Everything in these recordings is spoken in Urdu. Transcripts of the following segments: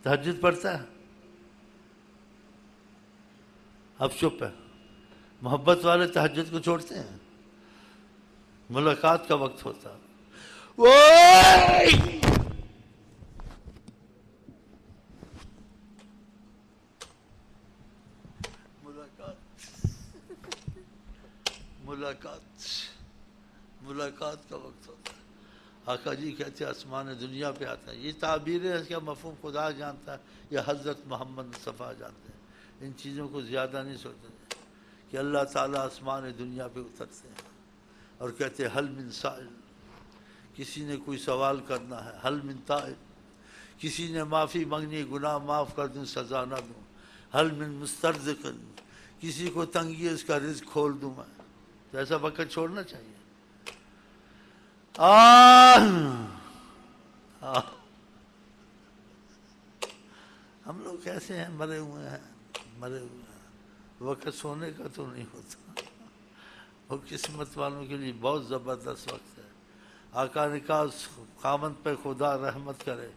تہجد پڑھتا ہے؟ اب چپ ہے. محبت والے تہجد کو چھوڑتے ہیں؟ ملاقات کا وقت ہوتا. ملاقات کا وقت ہوتا ہے. آقا جی کہتے ہیں آسمان دنیا پہ آتا ہے. یہ تعبیر ہے، اس کا مفہوم خدا جانتا ہے یا حضرت محمد مصطفیٰ جانتے ہیں. ان چیزوں کو زیادہ نہیں سوچتے کہ اللہ تعالیٰ آسمان دنیا پہ اترتے ہیں اور کہتے ہیں حل من سائل، کسی نے کوئی سوال کرنا ہے. حل من تائب، کسی نے معافی مانگنی، گناہ معاف کر دوں سزا نہ دوں. حل من مسترزق، کسی کو تنگی ہے اس کا رزق کھول دوں میں. تو ایسا وقت چھوڑنا چاہیے. ہم لوگ کیسے ہیں، مرے ہوئے ہیں، مرے ہوئے ہیں. وقت سونے کا تو نہیں ہوتا. وہ قسمت والوں کے لیے بہت زبردست وقت ہے. آقا نے کہا خاوند پہ خدا رحمت کرے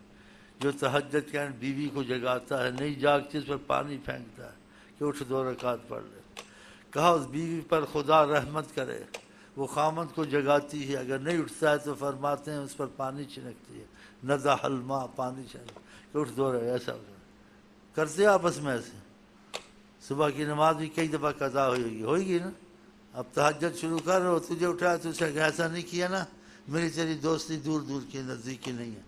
جو تہجد کے بیوی کو جگاتا ہے، نہیں جاگتی اس پر پانی پھینکتا ہے کہ اٹھ 2 رکعت پڑھ لے. کہا اس بیوی پر خدا رحمت کرے، وہ خامند کو جگاتی ہے، اگر نہیں اٹھتا ہے تو فرماتے ہیں اس پر پانی چھنکتی ہے. نضح الماء، پانی چھنک کہ اٹھ 2 رہے. ایسا کرتے آپس میں ایسے. صبح کی نماز بھی کئی دفعہ قضا ہوئے گی نا. اب تہجد شروع کر رہے ہو، تجھے اٹھایا تو اسے ایسا نہیں کیا نا، میری تیری دوستی دور دور کی نزدیکی نہیں ہے.